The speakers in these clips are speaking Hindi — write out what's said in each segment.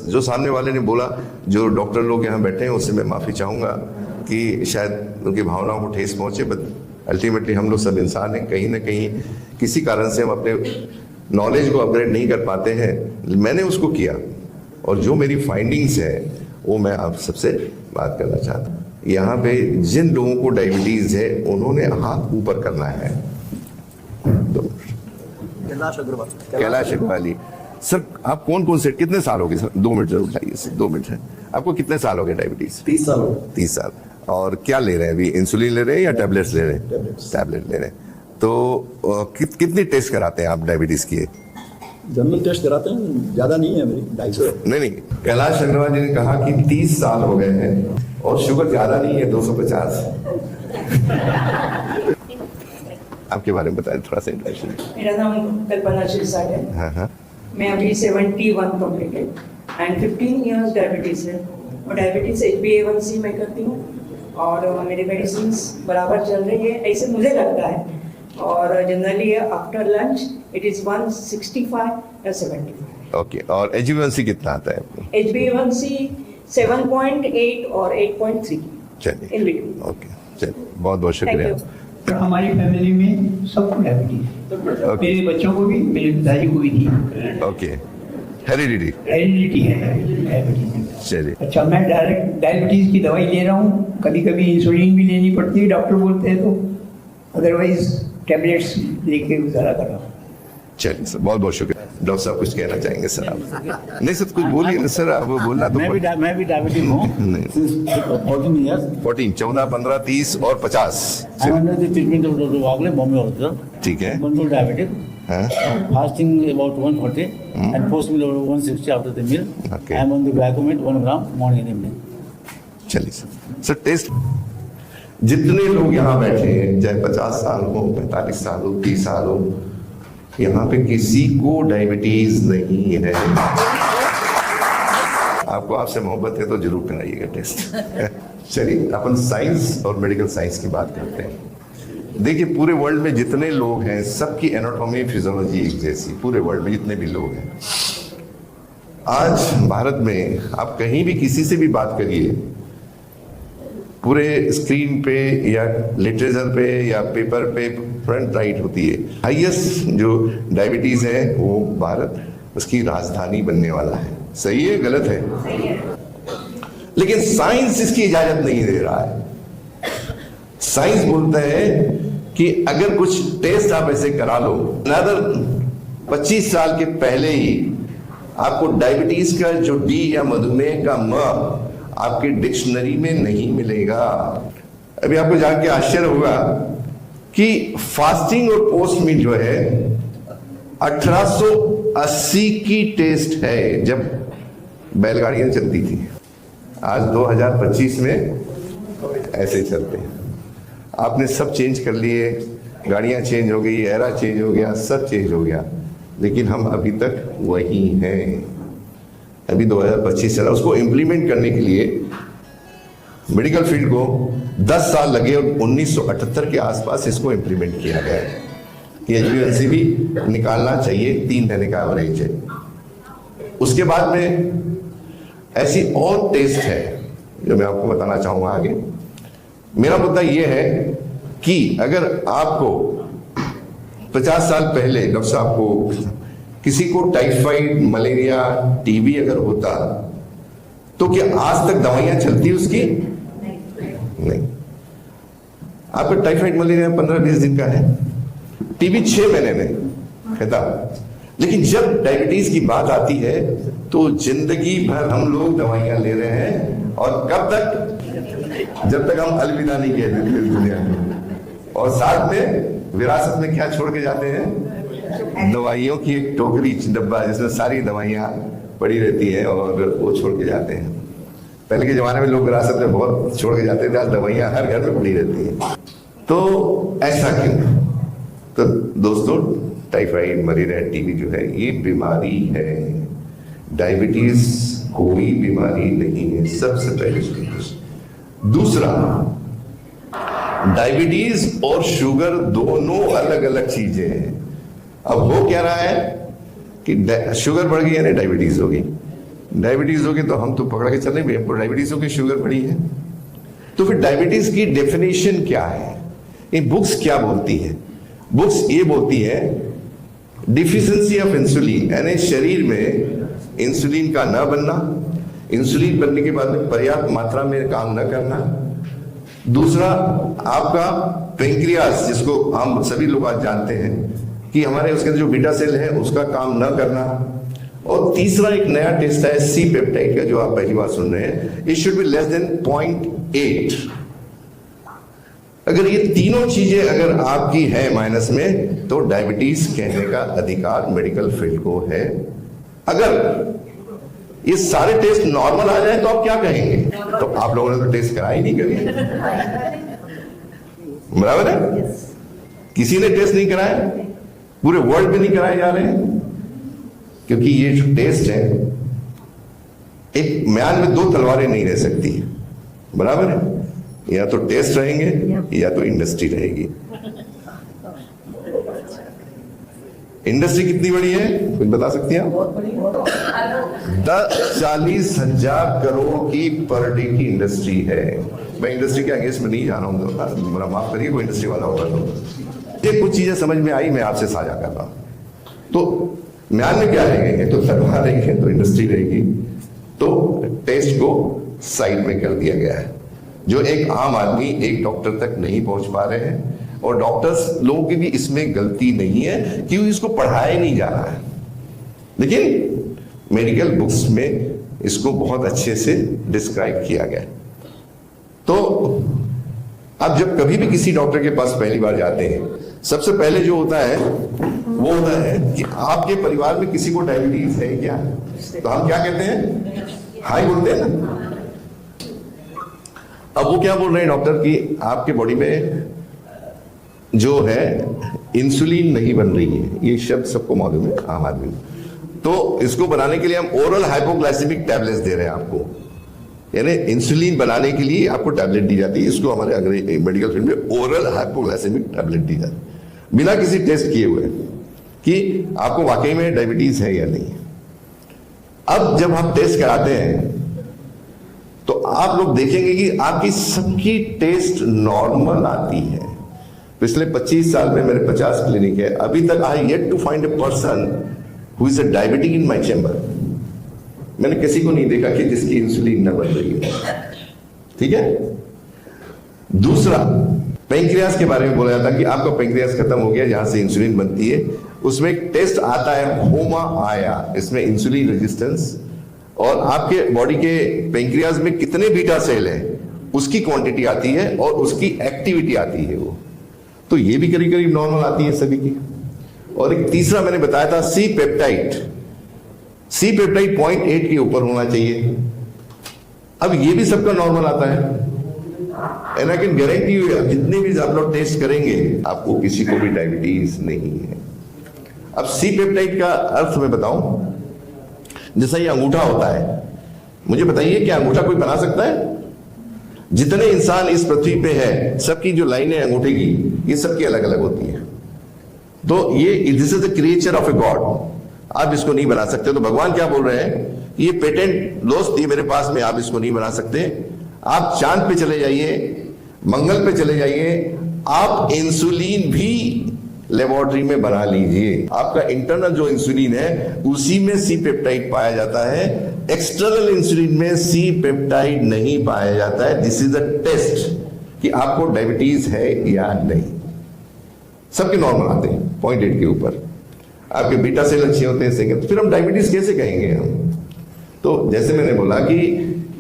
जो सामने वाले ने बोला, जो डॉक्टर लोग यहाँ बैठे हैं उससे मैं माफ़ी चाहूँगा कि शायद उनकी भावनाओं को ठेस पहुँचे, बट अल्टीमेटली हम लोग सब इंसान हैं, कहीं ना कहीं किसी कारण से हम अपने नॉलेज को अपग्रेड नहीं कर पाते हैं। मैंने उसको किया और जो मेरी फाइंडिंग्स है वो मैं आप सबसे बात करना चाहता हूँ। यहाँ पे जिन लोगों को डायबिटीज़ है उन्होंने हाथ ऊपर करना है। कैलाश अग्रवाली सर, आप कौन कौन से कितने साल हो गए सर? 2 मिनट जरूर उठाइए सर, 2 मिनट है। आपको कितने साल हो गए डायबिटीज? 30 साल। 30 साल। और क्या ले रहे हैं अभी? इंसुलिन ले रहे हैं या टैबलेट्स ले रहे हैं? टैबलेट ले रहे हैं। तो कितनी टेस्ट कराते हैं आप डायबिटीज की? जनरल टेस्ट कराते हैं, ज्यादा नहीं है मेरी, 250। नहीं, कैलाश अग्रवाल जी ने कहा कि 30 साल हो गए हैं और शुगर ज्यादा नहीं है, 250। आपके बारे में बताएं थोड़ा सा इंट्रोडक्शन। मेरा नाम कल्पना शिरसाट है। हाँ हाँ। मैं अभी 71 कम्प्लीटेड एंड 15 इयर्स डायबिटीज़ है, और डायबिटीज़ HbA1c मैं करती हूँ और मेरी मेडिसिन बराबर चल रही है, ऐसे मुझे लगता है। और generally after lunch it is 165 या 75। ओके, और HbA1c कितना आता है? HbA1c 7.8 और 8.3। चलिए, इन बिटवीन। ओके, चलिए, बहुत बहुत थैंक शुक्रिया। यू। हमारी फैमिली में सबको डायबिटीज है। ओके। मेरे बच्चों को भी, मेरे पिताजी को भी थी। Okay, heredity. हेरिडिटी है डायबिटीज। चलिए, अच्छा, मैं डायरेक्ट डायबिटीज की दवाई ले रहा हूँ, कभी कभी इंसुलिन भी लेनी पड़ती है, डॉक्टर बोलते हैं तो, अदरवाइज टैबलेट्स लेके गुजारा कर रहा हूँ। चलिए सर, बहुत बहुत शुक्रिया। डॉक्टर साहब कुछ कहना चाहेंगे सर आप? नहीं सर, कुछ बोलिए ना सर, आप बोलना तो। मैं भी डायबिटिक हूँ नहीं। since 14 years. 14, 14, 15, 30 और 50। I'm under the treatment of Dr. Wagle, Bombay Hospital. ठीक है। Control diabetic. हाँ, Fasting about 140 and post meal about 160 after the meal. Okay. I'm on the glycomet 1 gram morning and evening. चलिए सर। सर टेस्ट, जितने लोग यहाँ बैठे हैं, चाहे 50 साल हो, 45 साल हो, 30 साल हो, यहाँ पे किसी को डायबिटीज नहीं है। आपको आपसे मोहब्बत है तो जरूर कराइएगा टेस्ट। चलिए, अपन साइंस और मेडिकल साइंस की बात करते हैं। देखिए, पूरे वर्ल्ड में जितने लोग हैं सबकी एनाटॉमी फिजियोलॉजी एक जैसी, पूरे वर्ल्ड में जितने भी लोग हैं। आज भारत में आप कहीं भी किसी से भी बात करिए, पूरे स्क्रीन पे या लिटरेचर पे या पेपर पे फ्रंट राइट होती है, हाईएस्ट जो डायबिटीज है वो भारत उसकी राजधानी बनने वाला है। सही है, गलत है? लेकिन साइंस इसकी इजाजत नहीं दे रहा है। साइंस बोलता है कि अगर कुछ टेस्ट आप ऐसे करा लो, अनदर 25 साल के पहले ही आपको डायबिटीज का जो डी या मधुमेह का म आपके डिक्शनरी में नहीं मिलेगा। अभी आपको जान के आश्चर्य होगा कि फास्टिंग और पोस्ट मील जो है 1880 की टेस्ट है, जब बैलगाड़ियां चलती थी। आज 2025 में ऐसे चलते हैं। आपने सब चेंज कर लिए, गाड़ियां चेंज हो गई, एरा चेंज हो गया, सब चेंज हो गया, लेकिन हम अभी तक वही हैं। अभी 2025 चला, उसको इम्प्लीमेंट करने के लिए मेडिकल फील्ड को 10 साल लगे और 1978 के आसपास इसको इम्प्लीमेंट किया गया है कि HbA1c भी निकालना चाहिए, 3 महीने का एवरेज है। उसके बाद में ऐसी और टेस्ट है जो मैं आपको बताना चाहूंगा आगे। मेरा मुद्दा यह है कि अगर आपको 50 साल पहले डॉक्टर साहब को किसी को टाइफाइड, मलेरिया, टीबी अगर होता तो क्या आज तक दवाइयां चलती उसकी? नहीं। आपका टाइफाइड, मलेरिया 15-20 दिन का है, टीबी 6 महीने में खत्म। लेकिन जब डायबिटीज की बात आती है तो जिंदगी भर हम लोग दवाइयां ले रहे हैं, और कब तक? जब तक हम अलविदा नहीं कह देते इस दुनिया में। और साथ में विरासत में क्या छोड़ के जाते हैं? दवाइयों की एक टोकरी, डब्बा, जिसमें सारी दवाइयां पड़ी रहती है, और वो छोड़ के जाते हैं। पहले के जमाने में लोग विरासत में बहुत छोड़ के जाते थे, आज दवाइयां हर घर में पड़ी रहती हैं। तो ऐसा क्यों? तो दोस्तों, टाइफाइड, मलेरिया, टीबी जो है ये बीमारी है, डायबिटीज कोई बीमारी नहीं है, सबसे पहले। दूसरा, डायबिटीज और शुगर दोनों अलग अलग चीजें हैं। अब हो क्या रहा है कि शुगर बढ़ गई यानी डायबिटीज हो गई, डायबिटीज होगी तो हम तो पकड़ के चल रहे हैं, हमको डायबिटीज होगी, शुगर बढ़ी है। तो फिर डायबिटीज की डेफिनेशन क्या है, ये बुक्स क्या बोलती है? बुक्स ये बोलती है डिफिशिएंसी ऑफ इंसुलिन, यानी शरीर में इंसुलिन का न बनना, इंसुलिन बनने के बाद में पर्याप्त मात्रा में काम न करना। दूसरा, आपका पेंक्रियास, जिसको हम सभी लोग आज जानते हैं कि हमारे उसके जो बीटा सेल है उसका काम न करना। और तीसरा एक नया टेस्ट है सी पेप्टाइड का, जो आप पहली बार सुन रहे हैं, it should be less than 0.8। अगर ये तीनों चीजें अगर आपकी है माइनस में, तो डायबिटीज कहने का अधिकार मेडिकल फील्ड को है। अगर ये सारे टेस्ट नॉर्मल आ जाए तो आप क्या कहेंगे? तो आप लोगों ने तो टेस्ट कराया ही नहीं कभी, बराबर है? किसी ने टेस्ट नहीं कराया, पूरे वर्ल्ड में नहीं कराए जा रहे हैं, क्योंकि ये जो टेस्ट है, एक म्यान में दो तलवारें नहीं रह सकती, बराबर है? या तो टेस्ट रहेंगे या तो इंडस्ट्री रहेगी। इंडस्ट्री कितनी बड़ी है, कुछ बता सकती हैं आप? 10-40 हजार करोड़ की पर डे की इंडस्ट्री है। मैं इंडस्ट्री के अगेंस्ट में नहीं जा रहा हूँ, मेरा माफ करिए, कोई इंडस्ट्री वाला होगा तो। ये कुछ चीजें समझ में आई, मैं आपसे साझा कर रहा हूं। तो म्यान में क्या रहेंगे, तो तलवार रहेंगे, तो इंडस्ट्री रहेगी। तो टेस्ट को साइड में कर दिया गया है, जो एक आम आदमी एक डॉक्टर तक नहीं पहुंच पा रहे हैं। और डॉक्टर्स लोगों की भी इसमें गलती नहीं है, क्योंकि इसको पढ़ाया नहीं जा रहा है। लेकिन मेडिकल बुक्स में इसको बहुत अच्छे से डिस्क्राइब किया गया है। तो अब जब कभी भी किसी डॉक्टर के पास पहली बार जाते हैं, सबसे पहले जो होता है वो होता है कि आपके परिवार में किसी को डायबिटीज है क्या? तो हम क्या कहते हैं? हाई बोलते हैं ना। अब वो क्या बोल रहे हैं डॉक्टर कि आपके बॉडी में जो है इंसुलिन नहीं बन रही है। ये शब्द सबको मालूम है, आम आदमी। तो इसको बनाने के लिए हम ओरल हाइपोग्लाइसेमिक टैबलेट्स दे रहे हैं आपको, यानी इंसुलिन बनाने के लिए आपको टैबलेट दी जाती है। इसको हमारे मेडिकल फील्ड में ओरल हाइपोग्लाइसेमिक टैबलेट दी जाती है, बिना किसी टेस्ट किए हुए कि आपको वाकई में डायबिटीज है या नहीं। अब जब हम टेस्ट कराते हैं तो आप लोग देखेंगे कि आपकी सबकी टेस्ट नॉर्मल आती है। पिछले 25 साल में मेरे 50 क्लिनिक है, अभी तक I yet to find a person who is a diabetic in my chamber. मैंने किसी को नहीं देखा कि जिसकी इंसुलिन न बन रही है, ठीक है। दूसरा, पेंक्रियास के बारे में बोला जाता है कि आपका पेंक्रियास खत्म हो गया जहां से इंसुलिन बनती है। उसमें एक टेस्ट आता है होमा आया, इसमें इंसुलिन रेजिस्टेंस और आपके बॉडी के पेंक्रियास में कितने बीटा सेल है उसकी क्वांटिटी आती है और उसकी एक्टिविटी आती है वो। तो ये भी करीब करीब नॉर्मल आती है सभी की। और एक तीसरा मैंने बताया था सी पेप्टाइड। सी पेप्टाइड 0.8 के ऊपर होना चाहिए। अब ये भी सबका नॉर्मल आता है। And I can guarantee you, जितने भी आप लोग टेस्ट करेंगे आपको किसी को भी डायबिटीज नहीं है। अब सी पेप्टाइड का अर्थ मैं बताऊं, जैसा ये अंगूठा होता है, मुझे बताइए क्या अंगूठा कोई बना सकता है? जितने इंसान इस पृथ्वी पे है, सबकी जो लाइनें अंगूठे की, ये सबकी अलग अलग होती हैं। तो ये this is the creature of a god, आप इसको नहीं बना सकते। तो भगवान क्या बोल रहे हैं, ये पेटेंट दोस्त, ये मेरे पास में, आप इसको नहीं बना सकते। आप चांद पे चले जाइए, मंगल पे चले जाइए, आप इंसुलिन भी लेबोरेटरी में बना लीजिए। आपका इंटरनल जो इंसुलिन है उसी में सी पेप्टाइड पाया जाता है, एक्सटर्नल इंसुलिन में सी पेप्टाइड नहीं पाया जाता है। दिस इज अ टेस्ट कि आपको डायबिटीज है या नहीं। सबके नॉर्मल आते हैं 0.8 के ऊपर, आपके बीटा सेल अच्छे होते हैं, सेकंड। फिर हम डायबिटीज कैसे कहेंगे हम? तो जैसे मैंने बोला कि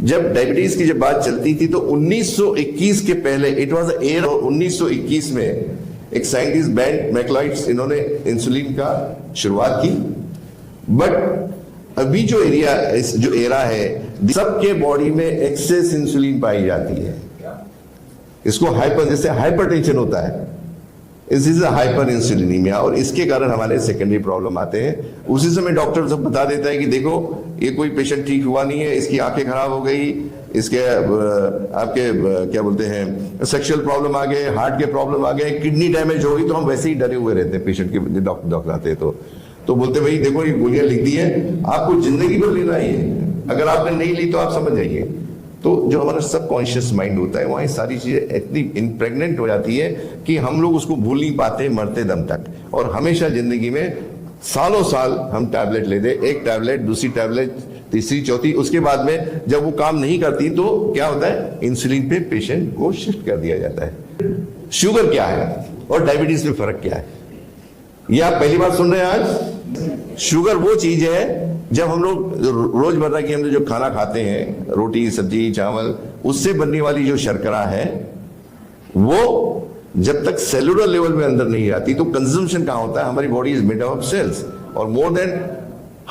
जब डायबिटीज की जब बात चलती थी तो 1921 के पहले इट वाज एयर। 1921 में एक साइंटिस्ट बेंट मैकलाइट्स, इन्होंने इंसुलिन का शुरुआत की। बट अभी जो एरा है, सबके बॉडी में एक्सेस इंसुलिन पाई जाती है। इसको हाइपर, जैसे हाइपरटेंशन होता है, इस इज हाइपर इंसुलिनीमिया, और इसके कारण हमारे सेकेंडरी प्रॉब्लम आते हैं। उसी समय डॉक्टर सब बता देता है कि देखो ये कोई पेशेंट ठीक हुआ नहीं है, इसकी आंखें खराब हो गई, इसके आपके क्या बोलते हैं सेक्सुअल प्रॉब्लम आ गए, हार्ट के प्रॉब्लम आ गए, किडनी डैमेज हो गई। तो हम वैसे ही डरे हुए रहते हैं पेशेंट के, डॉक्टर आते हैं तो बोलते भाई देखो ये गोलियां लिख दी है, आपको जिंदगी भर लेना ही है, अगर आपने नहीं ली तो आप समझ जाइए। तो जो हमारा सबकॉन्शियस माइंड होता है वहाँ ये सारी चीजें इतनी इम्प्रेग्नेंट हो जाती है कि हम लोग उसको भूल नहीं पाते मरते दम तक। और हमेशा जिंदगी में सालों साल हम टैबलेट लेते, एक टैबलेट, दूसरी टैबलेट, तीसरी, चौथी, उसके बाद में जब वो काम नहीं करती तो क्या होता है, इंसुलिन पे पेशेंट को शिफ्ट कर दिया जाता है। शुगर क्या है और डायबिटीज में फर्क क्या है, ये आप पहली बार सुन रहे हैं आज। शुगर वो चीज है जब हम लोग रोजमर्रा की हम जो खाना खाते हैं, रोटी, सब्जी, चावल, उससे बनने वाली जो शर्करा है वो जब तक सेलुलर लेवल में अंदर नहीं आती तो कंजम्पशन कहां होता है, हमारी body is made of cells और मोर देन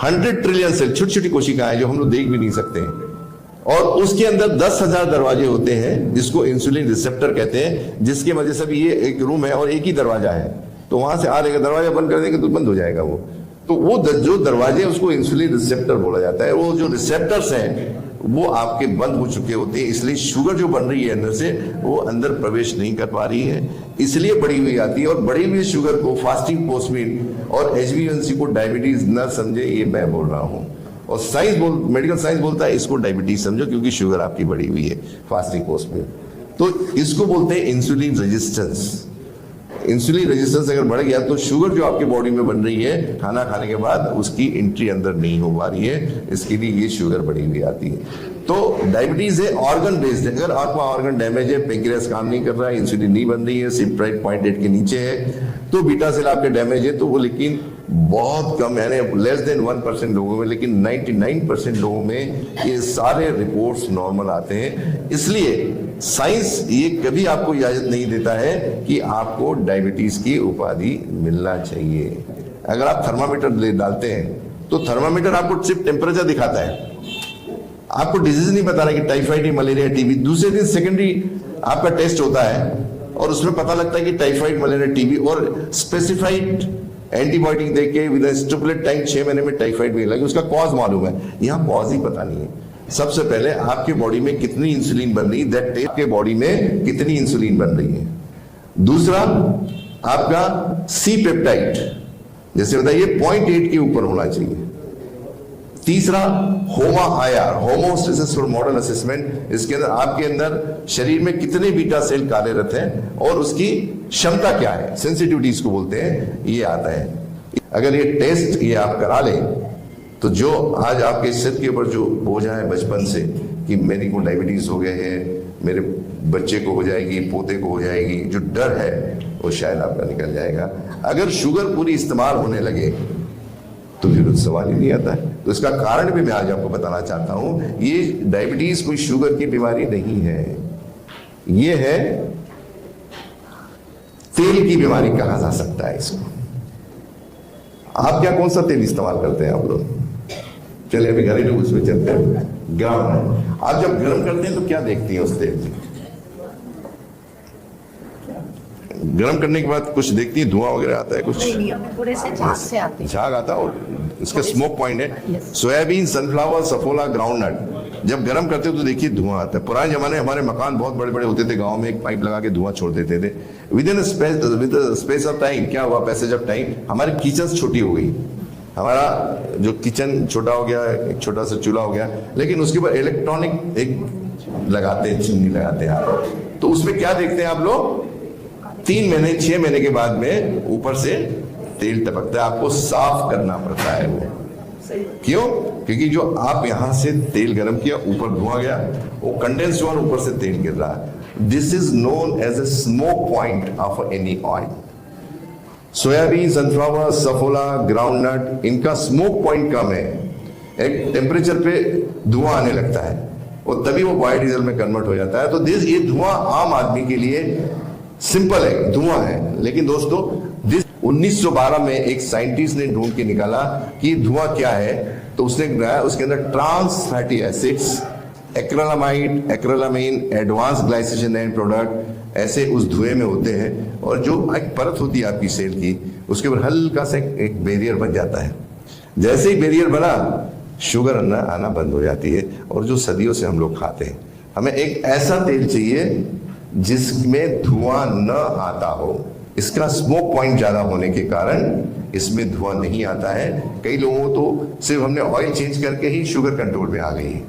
100 ट्रिलियन सेल, छोटी छोटी कोशिकाएं जो हम लोग देख भी नहीं सकते हैं। और उसके अंदर 10,000 दरवाजे होते हैं जिसको इंसुलिन रिसेप्टर कहते हैं, जिसके वजह से भी ये एक रूम है और एक ही दरवाजा है, तो वहां से आ रहेगा, दरवाजा बंद कर देंगे तो बंद हो जाएगा वो। तो वो जो दरवाजे उसको इंसुलिन रिसेप्टर बोला जाता है। वो जो रिसेप्टर्स हैं वो आपके बंद हो चुके होते हैं, इसलिए शुगर जो बन रही है अंदर से वो अंदर प्रवेश नहीं कर पा रही है, इसलिए बढ़ी हुई आती है। और बढ़ी हुई शुगर को फास्टिंग पोस्ट मील और HbA1c को डायबिटीज न समझे, ये मैं बोल रहा हूँ। और मेडिकल साइंस बोलता है इसको डायबिटीज समझो क्योंकि शुगर आपकी बढ़ी हुई है फास्टिंग पोस्ट मील। तो इसको बोलते हैं इंसुलिन रेजिस्टेंस। इंसुलिन रेजिस्टेंस अगर बढ़ गया तो शुगर जो आपके बॉडी में बन रही है खाना खाने के बाद उसकी एंट्री अंदर नहीं हो पा रही है, इसके लिए ये शुगर बढ़ी हुई आती है। तो डायबिटीज है ऑर्गन बेस्ड है। अगर आपका ऑर्गन डैमेज है, पेंक्रियास काम नहीं कर रहा है, इंसुलिन नहीं बन रही है, सिप्राइट 0.8 के नीचे है, तो बीटा सेल आपके डैमेज है, तो वो लेकिन बहुत कम है, लेस देन 1% लोगों में, लेकिन 99% लोगों में ये सारे रिपोर्ट्स नॉर्मल आते हैं। इसलिए साइंस ये कभी आपको इजाजत नहीं देता है कि आपको डायबिटीज की उपाधि मिलना चाहिए। अगर आप थर्मामीटर डालते हैं तो थर्मामीटर आपको सिर्फ टेम्परेचर दिखाता है, आपको डिजीज नहीं बता रहा कि टाइफाइड, मलेरिया, टीबी। दूसरे दिन सेकेंडरी आपका टेस्ट होता है और उसमें पता लगता है कि टाइफाइड, मलेरिया, टीबी, और स्पेसिफाइड एंटीबायोटिक देके विद स्टिपुलेटेड टाइम 6 महीने में टाइफाइड भी लगे, उसका कॉज मालूम है। यहाँ कॉज ही पता नहीं है। सबसे पहले आपके बॉडी में कितनी इंसुलिन बन रही है, दैट टेस्ट के बॉडी में कितनी इंसुलिन बन रही है। दूसरा आपका सी पेप्टाइड, जैसे बताइए 0.8 के ऊपर होना चाहिए। तीसरा होमा IR, homeostasis for model assessment, इसके अंदर आपके अंदर शरीर में कितने बीटा सेल कार्यरत हैं और उसकी क्षमता क्या है, सेंसिटिविटी इसको बोलते हैं, ये आता है। अगर ये टेस्ट ये आप करा लें तो जो आज आपके सिर के ऊपर जो बोझ है बचपन से कि मेरे को डायबिटीज हो गया है, मेरे बच्चे को हो जाएगी, पोते को हो जाएगी, जो डर है वो शायद आपका निकल जाएगा। अगर शुगर पूरी इस्तेमाल होने लगे तो फिर सवाल ही नहीं आता है। तो इसका कारण भी मैं आज आपको बताना चाहता हूं। ये डायबिटीज कोई शुगर की बीमारी नहीं है, ये है तेल की बीमारी कहा जा सकता है इसको। आप क्या कौन सा तेल इस्तेमाल करते हैं आप लोग? चलिए अभी घरेलू उसमें चलते हैं। गरम, आप जब गर्म करते हैं तो क्या देखती हैं उस तेल में? गर्म करने के बाद कुछ देखती है, धुआं वगैरह आता है कुछ? पूरे से झाग से आते हैं। झाग आता है और इसका स्मोक पॉइंट है। सोयाबीन, सनफ्लावर, सफोला, ग्राउंडनट जब गर्म करते हो तो देखिए धुआं आता है। पुराने जमाने हमारे मकान बहुत बड़े बड़े होते थे, गांव में एक पाइप लगा के धुआं छोड़ देते थे। With in space of time क्या हुआ, पैसेज ऑफ टाइम, हमारी किचन छोटी हो गई, हमारा जो किचन छोटा हो गया, एक छोटा सा चूल्हा हो गया, लेकिन उसके ऊपर इलेक्ट्रॉनिक एक लगाते हैं, चिमनी लगाते हैं आप। तो उसमें क्या देखते हैं आप लोग, 3 महीने 6 महीने के बाद में ऊपर से तेल टपकता है, आपको साफ करना पड़ता है वो। क्यों? क्योंकि जो आप यहां से तेल गर्म किया, ऊपर धुआं गया, वो कंडेंस हुआ, ऊपर से तेल गिर रहा है। This is known as a smoke point of any oil. Soybean, sunflower, Saffola, groundnut, इनका स्मोक पॉइंट कम है, एक टेम्परेचर पे धुआं आने लगता है और तभी वो बायोडीजल में कन्वर्ट हो जाता है। तो ये धुआं आम आदमी के लिए सिंपल है, धुआं है। लेकिन दोस्तों 1912 में एक साइंटिस्ट ने ढूंढ के निकाला कि धुआं क्या है, तो उसने बनाया उसके अंदर trans fatty acids, acrylamide, acrylamine, advance glycation end product ऐसे उस धुएं में होते हैं। और जो एक परत होती है आपकी सेल की, उसके ऊपर हल्का सा एक बैरियर बन जाता है। जैसे ही बैरियर बना, शुगर आना बंद हो जाती है। और जो सदियों से हम लोग खाते हैं, हमें एक ऐसा तेल चाहिए जिसमें धुआं न आता हो। इसका स्मोक पॉइंट ज्यादा होने के कारण इसमें धुआं नहीं आता है। कई लोगों को तो सिर्फ हमने ऑयल चेंज करके ही शुगर कंट्रोल में आ गई है,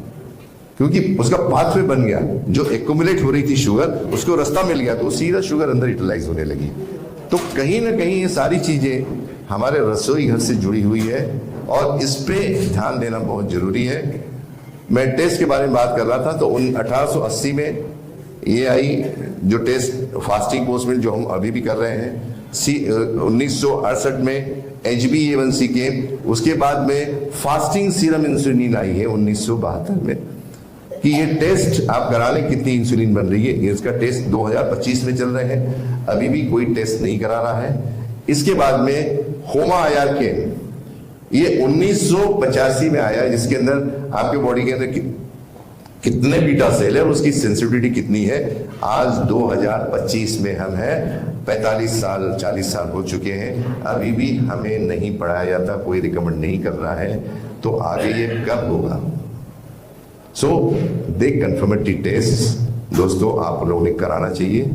क्योंकि उसका पाथवे बन गया, जो एक्यूमुलेट हो रही थी शुगर उसको रास्ता मिल गया, तो सीधा शुगर अंदर यूटिलाइज होने लगी। तो कहीं ना कहीं ये सारी चीजें हमारे रसोई घर से जुड़ी हुई है और इस पे ध्यान देना बहुत जरूरी है। मैं टेस्ट के बारे में बात कर रहा था, तो 1880 में ये आई जो टेस्ट फास्टिंग पोस्टमेल जो हम अभी भी कर रहे हैं। 1968 में HbA1c के, उसके बाद में फास्टिंग सीरम इंसुलिन आई है 1972 में, कि ये टेस्ट आप करा लें कितनी इंसुलिन बन रही है। इसका टेस्ट 2025 में चल रहे हैं, अभी भी कोई टेस्ट नहीं करा रहा है। इसके बाद में होमा IRK ये 1985 में आया, जिसके अंदर आपके बॉडी के अंदर कितने बीटा सेल है और उसकी सेंसिटिविटी कितनी है। आज 2025 में हम हैं, 45 साल 40 साल हो चुके हैं, अभी भी हमें नहीं पढ़ाया जाता, कोई रिकमेंड नहीं कर रहा है, तो आगे ये कब होगा। सो दे कंफर्मेटरी टेस्ट दोस्तों आप लोगों ने कराना चाहिए,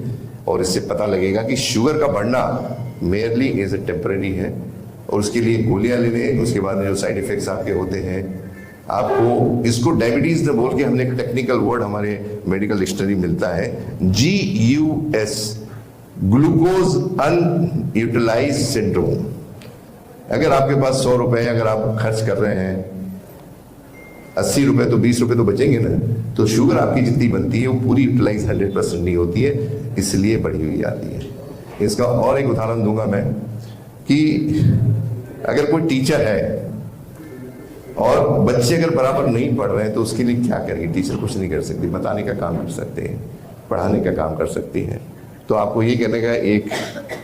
और इससे पता लगेगा कि शुगर का बढ़ना मेयरली एज ए टेम्परेरी है, और उसके लिए गोलियां लेने, उसके बाद में जो साइड इफेक्ट्स आपके होते हैं, आपको इसको डायबिटीज न बोल के हमने एक टेक्निकल वर्ड हमारे मेडिकल डिक्शनरी मिलता है, GUS, ग्लूकोज अनयूटिलाइज सिंड्रोम। अगर आपके पास 100 रुपए अगर आप खर्च कर रहे हैं, 80 रुपए तो 20 रुपए तो बचेंगे ना, तो शुगर आपकी जितनी बनती है वो पूरी यूटिलाइज 100% नहीं होती है, इसलिए बढ़ी हुई आती है। इसका और एक उदाहरण दूंगा मैं कि अगर कोई टीचर है और बच्चे अगर बराबर नहीं पढ़ रहे हैं तो उसके लिए क्या करेगी। टीचर कुछ नहीं कर सकती, बताने का काम कर सकते हैं, पढ़ाने का काम कर सकती हैं। तो आपको ये कहने का एक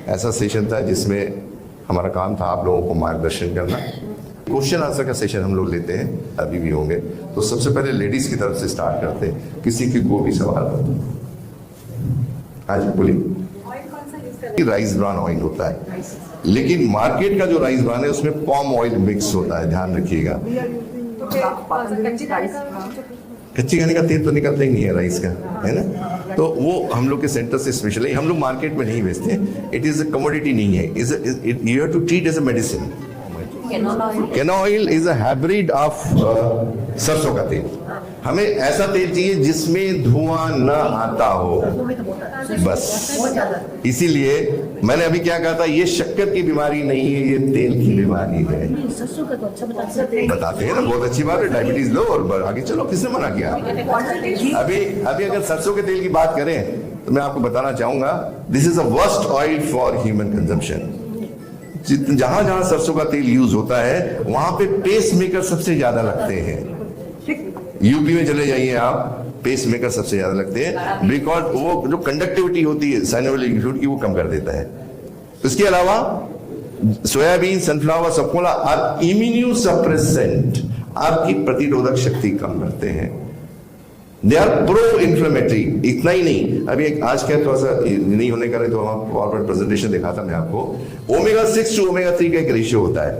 ऐसा सेशन था जिसमें हमारा काम था आप लोगों को मार्गदर्शन करना। क्वेश्चन आंसर का सेशन हम लोग लेते हैं, अभी भी होंगे। तो सबसे पहले लेडीज की तरफ से स्टार्ट करते हैं, किसी की को भी सवाल आज बोलिए। राइस ब्रान ऑयल होता है, लेकिन मार्केट का जो राइस ब्रान है उसमें पॉम ऑयल मिक्स होता है, ध्यान रखिएगा। कच्ची घानी का तेल तो निकलता ही नहीं है राइस का, है ना। तो वो हम लोग के सेंटर से स्पेशली हम लोग मार्केट में नहीं बेचते, इट इज अ कमोडिटी नहीं है, you have to treat as a medicine. Canola oil is a hybrid of सरसों का तेल। हमें ऐसा तेल चाहिए जिसमें धुआं न आता हो, बस। इसीलिए मैंने अभी क्या कहा था, ये शक्कर की बीमारी नहीं है, ये तेल की बीमारी है। बताते हैं ना, बहुत अच्छी बात है। डायबिटीज लो और आगे चलो, किसने मना किया। अभी अगर सरसों के तेल की बात करें तो मैं आपको बताना चाहूंगा, this is a worst oil for human consumption. जहां जहां सरसों का तेल यूज होता है वहां पे पेस मेकर सबसे ज्यादा लगते हैं। यूपी में चले जाइए आप, पेस मेकर सबसे ज्यादा लगते हैं, बिकॉज वो जो कंडक्टिविटी होती है साइनोवियल लिक्विड की वो कम कर देता है। इसके अलावा soybean, sunflower, Saffola are immunosuppressant, आपकी प्रतिरोधक शक्ति कम करते हैं। They are pro inflammatory. इतना ही नहीं, अभी एक आज क्या थोड़ा सा नहीं होने का रहे तो हम पावर प्रेजेंटेशन दिखाता मैं आपको। ओमेगा 6 टू ओमेगा 3 का एक रेशियो होता है,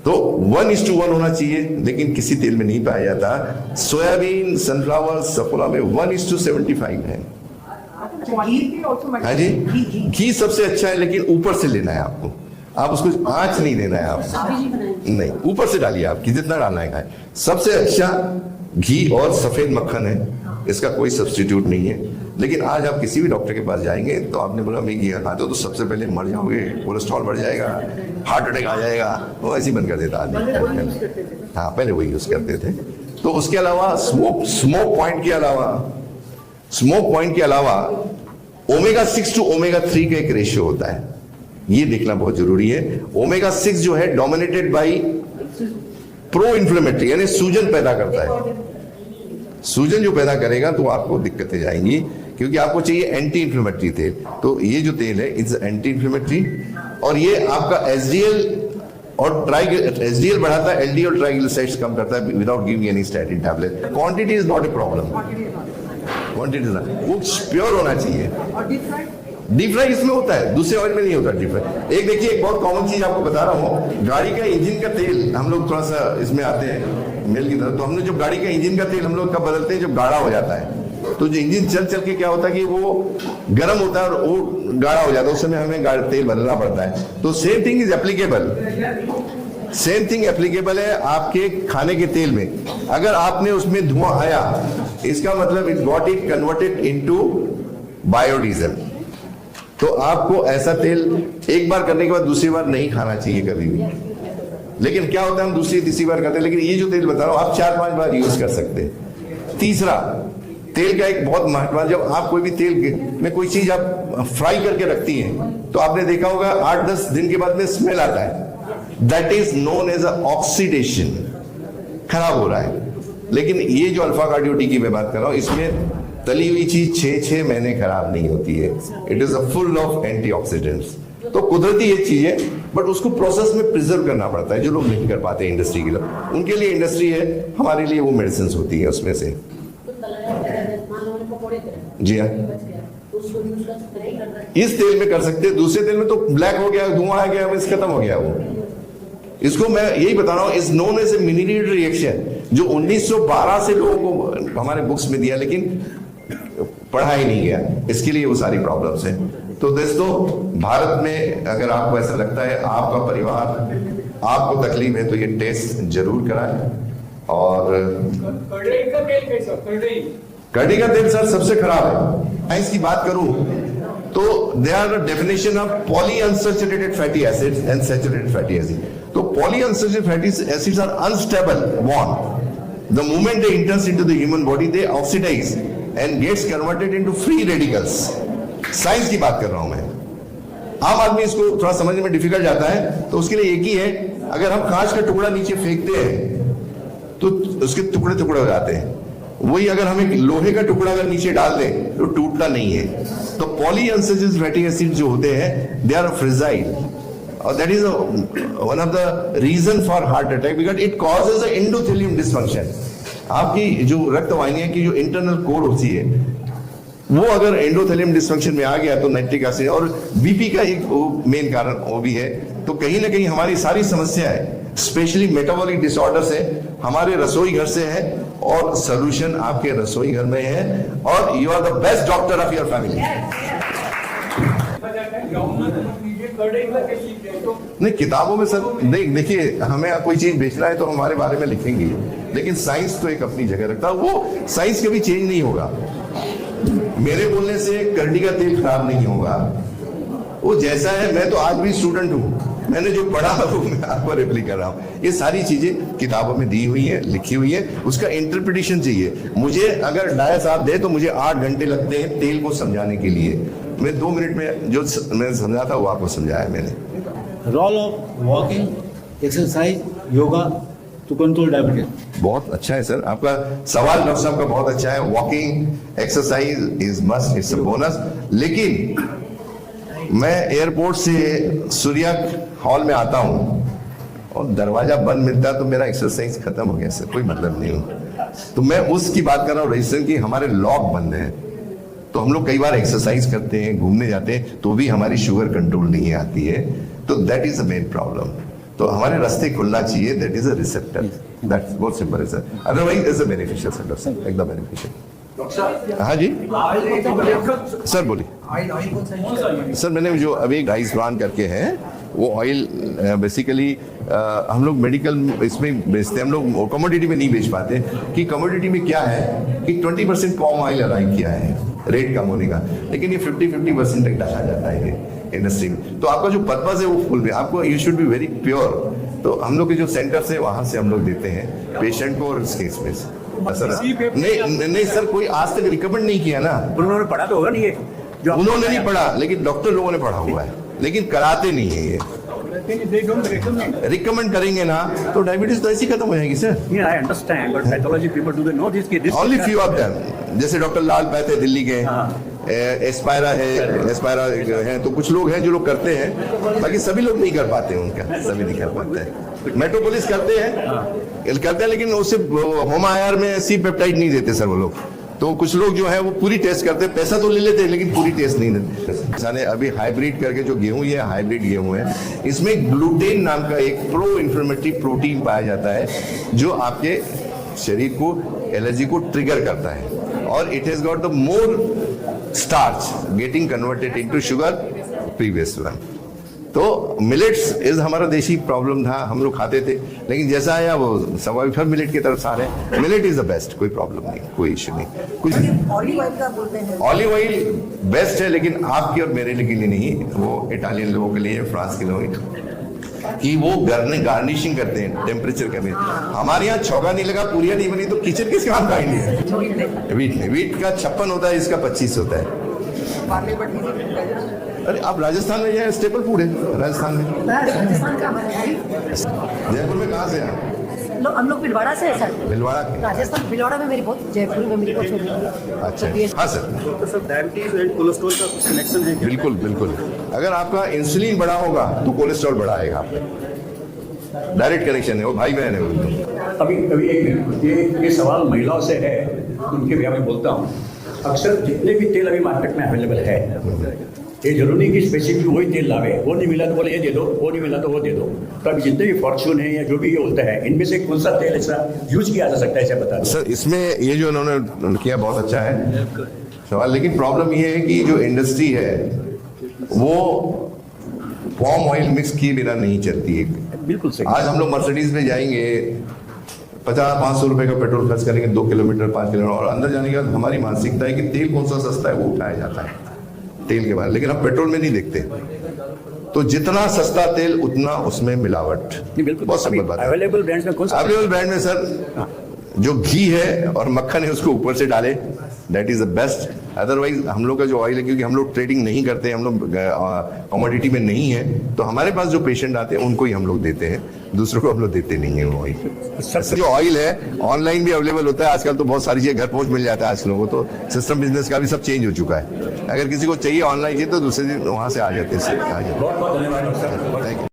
तो 1:1 होना चाहिए, लेकिन किसी तेल में नहीं पाया जाता। सोयाबीन, सनफ्लावर, सफोला में 1:75 है। हाँ जी, घी सबसे अच्छा है, लेकिन ऊपर से लेना है आपको, आप उसको आंच नहीं देना है आपको, नहीं ऊपर से डालिए आप, जितना डालना है खाए। सबसे अच्छा घी और सफेद मक्खन है, इसका कोई सब्स्टिट्यूट नहीं है। लेकिन आज आप किसी भी डॉक्टर के पास जाएंगे तो आपने बोला मैं घी खाते हो तो सबसे पहले मर जाओगे, कोलेस्ट्रॉल बढ़ जाएगा, हार्ट अटैक आ जाएगा, वो ऐसे ही बंद कर देता आदमी। हाँ, पहले वही यूज करते थे। तो उसके अलावा स्मोक पॉइंट के अलावा ओमेगा 6 टू ओमेगा 3 का एक रेशियो होता है, ये देखना बहुत जरूरी है। ओमेगा 6 जो है डोमिनेटेड बाई प्रो इन्फ्लेमेटरी, यानी सूजन पैदा करता है। सूजन जो पैदा करेगा तो आपको दिक्कतें जाएंगी, क्योंकि आपको चाहिए एंटी इन्फ्लेमेटरी तेल। तो ये जो तेल है इट्स एंटी इन्फ्लेमेटरी, और ये आपका एसडीएल बढ़ाता है, एलडीएल और ट्राइग्लिसराइड्स कम करता है without giving any statin tablet. Quantity is not a problem, quantity वो प्योर होना चाहिए। डीप फ्राई इसमें होता है, दूसरे ऑयल में नहीं होता डीप फ्राई। एक देखिए, एक बहुत कॉमन चीज आपको बता रहा हूँ, गाड़ी का इंजन का तेल हम लोग थोड़ा सा इसमें आते हैं मेल की तरफ, तो हमने जो गाड़ी का इंजन का तेल हम लोग कब बदलते हैं, जब गाढ़ा हो जाता है। तो जो इंजन चल चल के क्या होता है कि वो गर्म होता है और वो गाढ़ा हो जाता है, उस समय हमें तेल बदलना पड़ता है। तो same thing is applicable, same thing applicable है आपके खाने के तेल में। अगर आपने उसमें धुआं आया, इसका मतलब it got it converted into biodiesel. तो आपको ऐसा तेल एक बार करने के बाद दूसरी बार नहीं खाना चाहिए कभी भी। लेकिन क्या होता है, हम दूसरी तीसरी बार करते हैं, लेकिन ये जो तेल बता रहा हूं आप 4-5 बार यूज कर सकते हैं। तीसरा, तेल का एक बहुत महत्व, जब आप कोई भी तेल में कोई चीज आप फ्राई करके रखती हैं तो आपने देखा होगा 8-10 दिन के बाद में स्मेल आता है। That is known as oxidation, खराब हो रहा है। लेकिन ये जो अल्फा कार्डियो-टी की मैं बात कर रहा हूं, इसमें तली हुई चीज 6-6 महीने खराब नहीं होती है। It is a full of antioxidants. तो कुदरती ये चीज है, बट उसको प्रोसेस में प्रिजर्व करना पड़ता है, जो लोग नहीं कर पाते इंडस्ट्री के लोग। उनके लिए इंडस्ट्री है, हमारे लिए वो मेडिसिन होती है उसमें से। जी हाँ, इस तेल में कर सकते हैं, दूसरे तेल में तो ब्लैक हो गया, धुआं आ गया, बस खत्म हो गया वो। इसको मैं यही बता रहा हूं, is known as a Maillard reaction, जो 1912 से लोगों को हमारे बुक्स में दिया, लेकिन पढ़ा ही नहीं गया। इसके लिए वो सारी प्रॉब्लम्स हैं। तो दोस्तों, भारत में अगर आपको ऐसा लगता है आपका परिवार आपको तकलीफ है, तो ये टेस्ट जरूर कराएं। और कड़ी का तेल सर सबसे खराब है। साइंस की बात करूं तो they are the definition of polyunsaturated fatty acids and saturated fatty acid. तो polyunsaturated fatty acids are unstable bond. The moment they enters into the human body, they oxidise and gets converted into free radicals. Science की बात कर रहा हूं मैं। आम आदमी इसको थोड़ा समझने में डिफिकल्ट जाता है, तो उसके लिए एक ही है, अगर हम कांच का टुकड़ा नीचे फेंकते हैं तो उसके टुकड़े टुकड़े हो जाते हैं। वही अगर हम एक लोहे का टुकड़ा अगर नीचे डाल दें तो टूटता नहीं है। तो पॉलीअनसैचुरेटेड फैटी एसिड जो होते हैं, दे आर फ्रेजाइल, और that is one of the reason for heart attack, because it causes a endothelium dysfunction. आपकी जो रक्त वाहिनियां की जो इंटरनल कोर होती है, वो अगर एंडोथेलियम डिसफंक्शन में आ गया तो नाइट्रिक एसिड, और बीपी का एक मेन कारण वो भी है। तो कहीं ना कहीं हमारी सारी समस्याएं, स्पेशली मेटाबॉलिक डिसऑर्डर्स है, हमारे रसोई घर से है, और सॉल्यूशन आपके रसोई घर में है, और you are the best doctor of your family. नहीं, किताबों में सर नहीं, देखिए हमें कोई चीज बेचना है तो हमारे बारे में लिखेंगे, लेकिन साइंस तो एक अपनी जगह रखता है, वो साइंस कभी चेंज नहीं होगा। मेरे बोलने से करडी का तेल खराब नहीं होगा, वो जैसा है। मैं तो आज भी स्टूडेंट हूँ, मैंने जो पढ़ा वो मैं आपको रिप्लाई कर रहा हूँ। ये सारी चीजें किताबों में दी हुई है, लिखी हुई है, उसका इंटरप्रिटेशन चाहिए। मुझे अगर डाया साहब दे तो मुझे 8 घंटे लगते हैं तेल को समझाने के लिए। मैं 2 मिनट में जो मैंने समझा था वो आपको समझाया मैंने। Role of walking, exercise, yoga to control diabetes. बहुत अच्छा है सर आपका सवाल, डॉक्टर साहब का बहुत अच्छा है। Walking, exercise is must, it's a bonus. लेकिन मैं एयरपोर्ट से सूर्या हॉल में आता हूँ और दरवाजा बंद मिलता है तो मेरा एक्सरसाइज खत्म हो गया सर, कोई मतलब नहीं हो। तो मैं उसकी बात कर रहा हूँ रजिस्ट्रेशन की, हमारे लॉक बंद है, तो हम लोग कई बार एक्सरसाइज करते हैं, घूमने जाते हैं, तो भी हमारी शुगर कंट्रोल नहीं आती है। तो that is a main problem. तो हमारे रास्ते खुलना चाहिए, that is a receptor, that's बहुत सिंपल है sir. Otherwise is a beneficial sir, एकदम बेनिफिशियल। हाँ जी सर, बोलिए सर। मैंने जो अभी राइस ब्रांड करके है, वो ऑयल बेसिकली हम लोग मेडिकल इसमें बेचते हैं, हम लोग कमोडिटी में नहीं बेच पाते। कि कमोडिटी में क्या है कि 20% कॉम ऑयल अराइव किया है रेट कम होने का, लेकिन ये 50% तक डाला जाता है इंडस्ट्री में। तो आपका जो पर्पज है वो फुल में, आपको you should be very pure. तो हम लोग के जो सेंटर्स है वहां से हम लोग देते हैं पेशेंट को, और इस केस में सर नहीं सर, कोई आज तक रिकमेंड नहीं किया ना। उन्होंने पढ़ा तो होगा नहीं है जो उन्होंने नहीं पढ़ा, लेकिन डॉक्टर लोगों ने पढ़ा हुआ है, लेकिन कराते नहीं है ये। रिकमेंड करेंगे ना तो डायबिटीज तो ऐसी खत्म हो जाएगी sir. I understand, but pathology people do they know this only few of them. जैसे डॉक्टर लाल पैथ है दिल्ली के, एस्पायरा है, तो कुछ लोग हैं जो लोग करते हैं, बाकी सभी लोग नहीं कर पाते हैं, उनका सभी नहीं कर पाते हैं। मेट्रोपोलिस करते हैं, लेकिन उससे होमायर में सी पेप्टाइड नहीं देते सर वो लोग। तो कुछ लोग जो है वो पूरी टेस्ट करते हैं, पैसा तो ले लेते हैं लेकिन पूरी टेस्ट नहीं देते। किसान अभी हाइब्रिड करके जो गेहूं, ये हाइब्रिड गेहूं है, इसमें ग्लूटेन नाम का एक प्रो इन्फ्लेमेटरी प्रोटीन पाया जाता है, जो आपके शरीर को एलर्जी को ट्रिगर करता है और it has got the more starch getting converted into sugar previous one. तो मिलेट्स इज हमारा देशी प्रॉब्लम था, हम लोग खाते थे, लेकिन जैसा आया वो सवाल फिर मिलेट की तरफ आ रहे हैं। मिलेट इज द बेस्ट, कोई प्रॉब्लम नहीं, कोई इश्यू नहीं। कुछ ऑलिव ऑयल का बोलते हैं। ऑलिव ऑयल बेस्ट है, लेकिन आपके और मेरे के लिए नहीं, वो इटालियन लोगों के लिए, फ्रांस के लोगों कि वो गार्निशिंग करते हैं टेम्परेचर के में। हमारे यहाँ चौका नहीं लगा, पूरियां नहीं बनी तो किचन किस काम का आएंगे? वीट का 56 होता है, इसका 25 होता है। अरे आप राजस्थान में जाए, स्टेपल फूड है राजस्थान में। राजस्थान का हमारा है। जयपुर में कहाँ से हैं? हम लोग भीलवाड़ा से है सर। भीलवाड़ा के? राजस्थान भीलवाड़ा में मेरी बहुत, जयपुर में मेरी बहुत छोटी है। अच्छा, हाँ सर। तो सर डायबिटीज एंड कोलेस्ट्रॉल का कनेक्शन है क्या? बिल्कुल बिल्कुल, अगर आपका इंसुलिन बढ़ा होगा तो कोलेस्ट्रॉल बढ़ाएगा, डायरेक्ट कनेक्शन है, वो भाई बहन है बिल्कुल। अभी अभी एक मिनट, ये सवाल महिलाओं से है, उनके भी मैं बोलता हूँ। अक्सर जितने भी तेल अभी मार्केट में अवेलेबल है, ये जरूरी कि स्पेसिफिक वही तेल लावे, वो नहीं मिला तो बोले ये दे दो, वो नहीं मिला तो वो दे दो। तो अभी जितने भी फॉर्चून है या जो भी ये होता है, इनमें से कौन सा तेल ऐसा यूज किया जा सकता है, ऐसा बता दो सर। इसमें ये जो उन्होंने किया बहुत अच्छा है सवाल, लेकिन प्रॉब्लम ये है कि जो इंडस्ट्री है वो पॉम ऑयल मिक्स किए बिना नहीं चलती है। बिल्कुल सही। आज हम लोग मर्सिडीज में जाएंगे, 50-500 रुपए का पेट्रोल खर्च करेंगे 2 किलोमीटर 5 किलोमीटर, और अंदर जाने के बाद हमारी मानसिकता है कि तेल कौन सा सस्ता है वो उठाया जाता है तेल के बाद, लेकिन हम पेट्रोल में नहीं देखते। तो जितना सस्ता तेल उतना उसमें मिलावट। बिल्कुल बहुत सिंपल बात है। अवेलेबल ब्रांड्स में कौन सा? अवेलेबल ब्रांड में सर जो घी है और मक्खन है उसको ऊपर से डाले, that is the best. Otherwise हम लोग का जो ऑयल है, क्योंकि हम लोग ट्रेडिंग नहीं करते, हम लोग कमोडिटी में नहीं है, तो हमारे पास जो पेशेंट आते हैं उनको ही हम लोग देते हैं, दूसरों को हम लोग देते नहीं है। वो ऑयल जो ऑयल है ऑनलाइन भी अवेलेबल होता है आजकल, तो बहुत सारी चीजें घर पहुंच मिल जाता है आज लोगों को। तो सिस्टम बिजनेस का भी सब चेंज हो चुका है, अगर किसी को चाहिए ऑनलाइन चाहिए तो दूसरे दिन वहां से आ जाते हैं। बहुत बहुत धन्यवाद सर। Thank you.